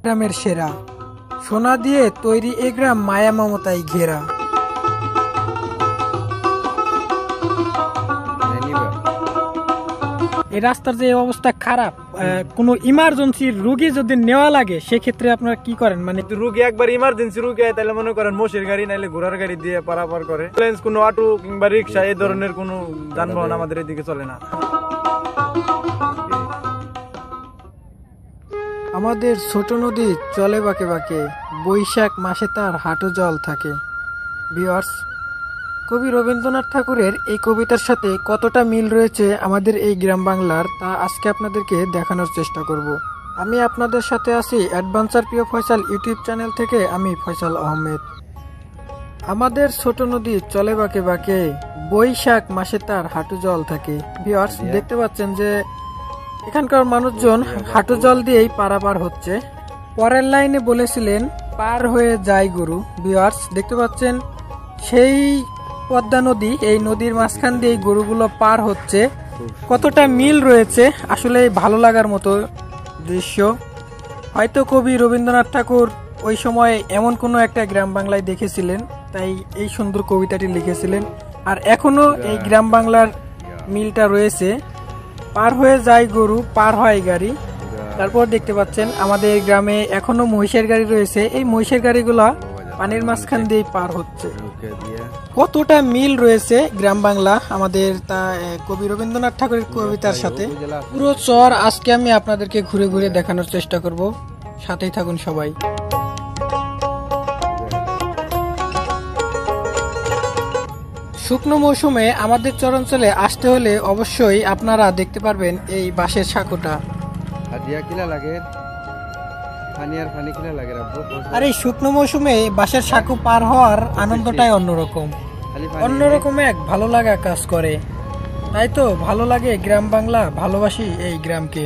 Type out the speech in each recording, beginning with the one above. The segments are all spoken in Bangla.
গ্রামের সেরা, সোনা দিয়ে তৈরি এ গ্রাম মায়া মমতায় ঘেরা। এই রাস্তার যে অবস্থা খারাপ, কোনো ইমার্জেন্সি রোগী যদি নেওয়া লাগে সেক্ষেত্রে আপনারা কি করেন? মানে রোগী একবার ইমার্জেন্সি রোগী হয় তাহলে মনে করেন মোষের গাড়ি নাইলে ঘোড়ার গাড়ি দিয়ে পারাপার করে। কোনো অটো কিংবা রিক্সা এই ধরনের কোনো যানবাহন আমাদের এদিকে চলে না। আমাদের ছোট নদী চলে বাঁকে বাঁকে, বৈশাখ মাসে তার হাঁটু জল থাকে। ভিউয়ার্স, কবি রবীন্দ্রনাথ ঠাকুরের এই কবিতার সাথে কতটা মিল রয়েছে আমাদের এই গ্রাম বাংলার, তা আজকে আপনাদেরকে দেখানোর চেষ্টা করব। আমি আপনাদের সাথে আছি অ্যাডভেঞ্চার প্রিয় ফয়সাল ইউটিউব চ্যানেল থেকে, আমি ফয়সাল আহমেদ। আমাদের ছোট নদী চলে বাঁকে বাঁকে, বৈশাখ মাসে তার হাঁটু জল থাকে। ভিউয়ার্স, দেখতে পাচ্ছেন যে এখানকার মানুষজন হাঁটু জল দিয়েই পারাপার হচ্ছে। পরের লাইনে বলেছিলেন পার হয়ে যায় গরু। ভিউয়ার্স, দেখতে পাচ্ছেন সেই পদ্মা নদী, এই নদীর মাঝখান দিয়ে গরুগুলো পার হচ্ছে। কতটা মিল রয়েছে, আসলে ভালো লাগার মতো দৃশ্য। হয়তো কবি রবীন্দ্রনাথ ঠাকুর ওই সময় এমন কোনো একটা গ্রাম বাংলায় দেখেছিলেন, তাই এই সুন্দর কবিতাটি লিখেছিলেন। আর এখনো এই গ্রাম বাংলার মিলটা রয়েছে। পার হয়ে যায় গরু, পার হয় গাড়ি। তারপর দেখতে পাচ্ছেন আমাদের গ্রামে এখনো মহিষের গাড়ি রয়েছে। এই মহিষের গাড়িগুলা পানির মাঝখান দিয়ে পার হচ্ছে। কতটা মিল রয়েছে গ্রাম বাংলা আমাদের তা কবি রবীন্দ্রনাথ ঠাকুরের কবিতার সাথে। পুরো চর আজকে আমি আপনাদেরকে ঘুরে ঘুরে দেখানোর চেষ্টা করব, সাথেই থাকুন সবাই। শুকনো মৌসুমে আমাদের চরাঞ্চলে আসতে হলে অবশ্যই আপনারা দেখতে পারবেন এই বাঁশের সাঁকোটা। আর এই শুকনো মৌসুমে বাঁশের সাঁকো পার হওয়ার আনন্দটাই অন্যরকম, অন্যরকম এক ভালো লাগা কাজ করে। তাই তো ভালো লাগে গ্রাম বাংলা, ভালোবাসি এই গ্রামকে।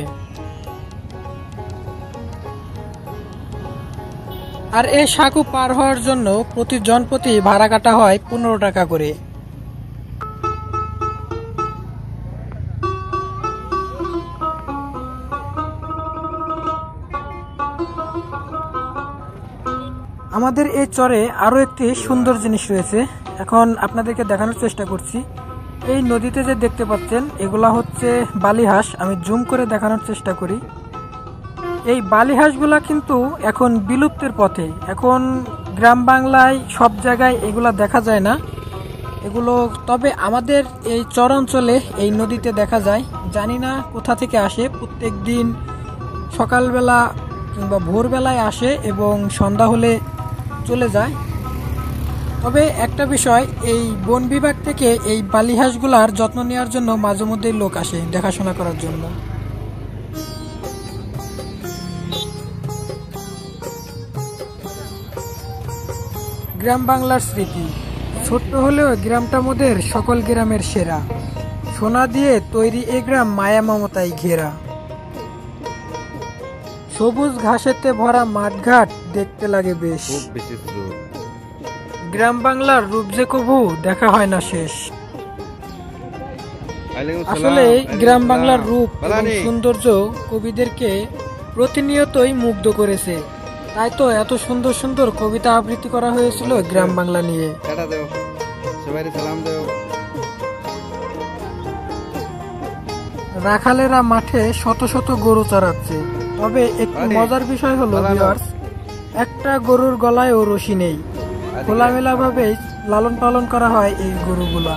আর এই সাঁকো পার হওয়ার জন্য প্রতি জনপ্রতি ভাড়া কাটা হয় 15 টাকা করে। আমাদের এই চরে আরো একটি সুন্দর জিনিস রয়েছে, এখন আপনাদেরকে দেখানোর চেষ্টা করছি। এই নদীতে যে দেখতে পাচ্ছেন এগুলা হচ্ছে বালিহাঁস। আমি জুম করে দেখানোর চেষ্টা করি। এই বালিহাঁসগুলা কিন্তু এখন বিলুপ্তের পথে। এখন গ্রাম বাংলায় সব জায়গায় এগুলা দেখা যায় না এগুলো, তবে আমাদের এই চরাঞ্চলে এই নদীতে দেখা যায়। জানি না কোথা থেকে আসে, প্রত্যেক দিন সকালবেলা কিংবা ভোরবেলায় আসে এবং সন্ধ্যা হলে চলে যায়। তবে একটা বিষয়, এই বন বিভাগ থেকে এই বালিহাঁসগুলার যত্ন নেওয়ার জন্য মাঝে মধ্যেই লোক আসে দেখাশোনা করার জন্য। গ্রাম বাংলার স্মৃতি ছোট্ট হলেও গ্রামটা মোদের সকল গ্রামের সেরা, সোনা দিয়ে তৈরি এ গ্রাম মায়া মমতায় ঘেরা। সবুজ ঘাসেতে ভরা মাঠঘাট দেখতে লাগে বেশ, গ্রাম বাংলার রূপ যে কবু দেখা হয় না শেষ। আসলে গ্রাম বাংলার রূপ এবং সৌন্দর্য কবিদেরকে প্রতিনিয়তই মুগ্ধ করেছে। তাই তো এত সুন্দর সুন্দর কবিতা আবৃত্তি করা হয়েছিল গ্রাম বাংলা নিয়ে। রাখালেরা মাঠে শত শত গরু চড়াচ্ছে। তবে একটু মজার বিষয় হলো ভিউয়ার্স, একটা গরুর গলায়ও রশি নেই। খোলামেলা ভাবে লালন পালন করা হয় এই গরুগুলা।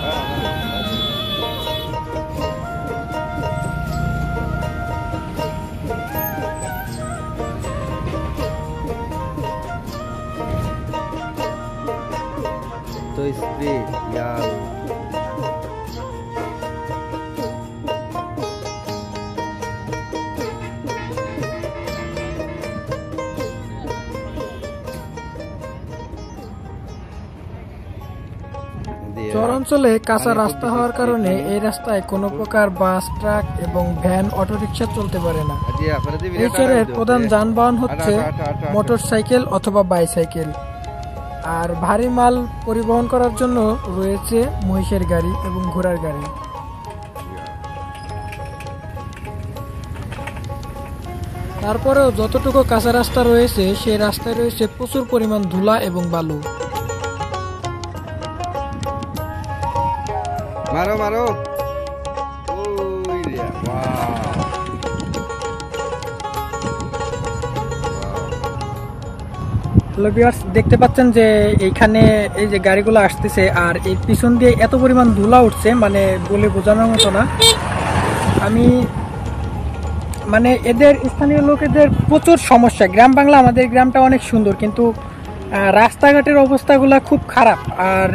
চরাঞ্চলে কাঁচা রাস্তা হওয়ার কারণে এই রাস্তায় কোনো প্রকার বাস, ট্রাক এবং ভ্যান, অটোরিকশা চলতে পারে না। এই চরের প্রধান যানবাহন হচ্ছে মোটরসাইকেল অথবা বাইসাইকেল। আর ভারী মাল পরিবহন করার জন্য রয়েছে মহিষের গাড়ি এবং ঘোড়ার গাড়ি। তারপরেও যতটুকু কাঁচা রাস্তা রয়েছে সেই রাস্তায় রয়েছে প্রচুর পরিমাণ ধুলা এবং বালু। মারো মারো। ওই রে, বাহ। হ্যালো ভিউয়ার্স, দেখতে পাচ্ছেন যে এইখানে এই যে গাড়িগুলো আসতেছে আর এই পিছন দিয়ে এত পরিমাণ ধুলা উঠছে, মানে বলে বোঝানোর মতো না। আমি মানে এদের স্থানীয় লোকেদের প্রচুর সমস্যা। গ্রাম বাংলা, আমাদের গ্রামটা অনেক সুন্দর, কিন্তু রাস্তাঘাটের অবস্থাগুলো খুব খারাপ। আর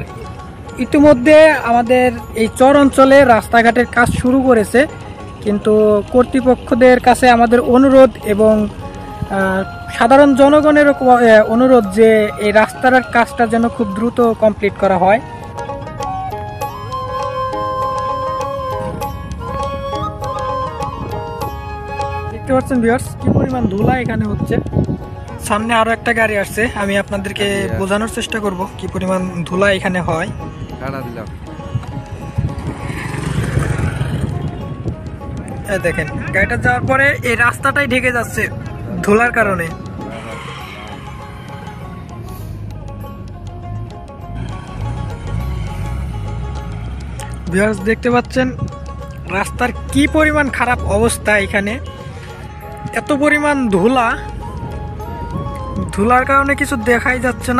ইতিমধ্যে আমাদের এই চর অঞ্চলে রাস্তাঘাটের কাজ শুরু করেছে, কিন্তু কর্তৃপক্ষদের কাছে আমাদের অনুরোধ এবং সাধারণ জনগণেরও অনুরোধ যে এই রাস্তার কাজটা যেন খুব দ্রুত কমপ্লিট করা হয়। দেখতে পাচ্ছেন ভিউয়ার্স কি পরিমাণ ধুলা এখানে হচ্ছে। সামনে আরো একটা গাড়ি আসছে, আমি আপনাদেরকে বোঝানোর চেষ্টা করব কি পরিমাণ ধুলা এখানে হয়। কাটা দিলাম। এই দেখেন গাড়িটা যাওয়ার পরে এই রাস্তাটাই ঢেকে যাচ্ছে ধুলার কারণে। ভিউয়ার্স দেখতে পাচ্ছেন রাস্তার কি পরিমাণ খারাপ অবস্থা। এখানে এত পরিমাণ ধুলার কারণে কিছু দেখাই যাচ্ছে না।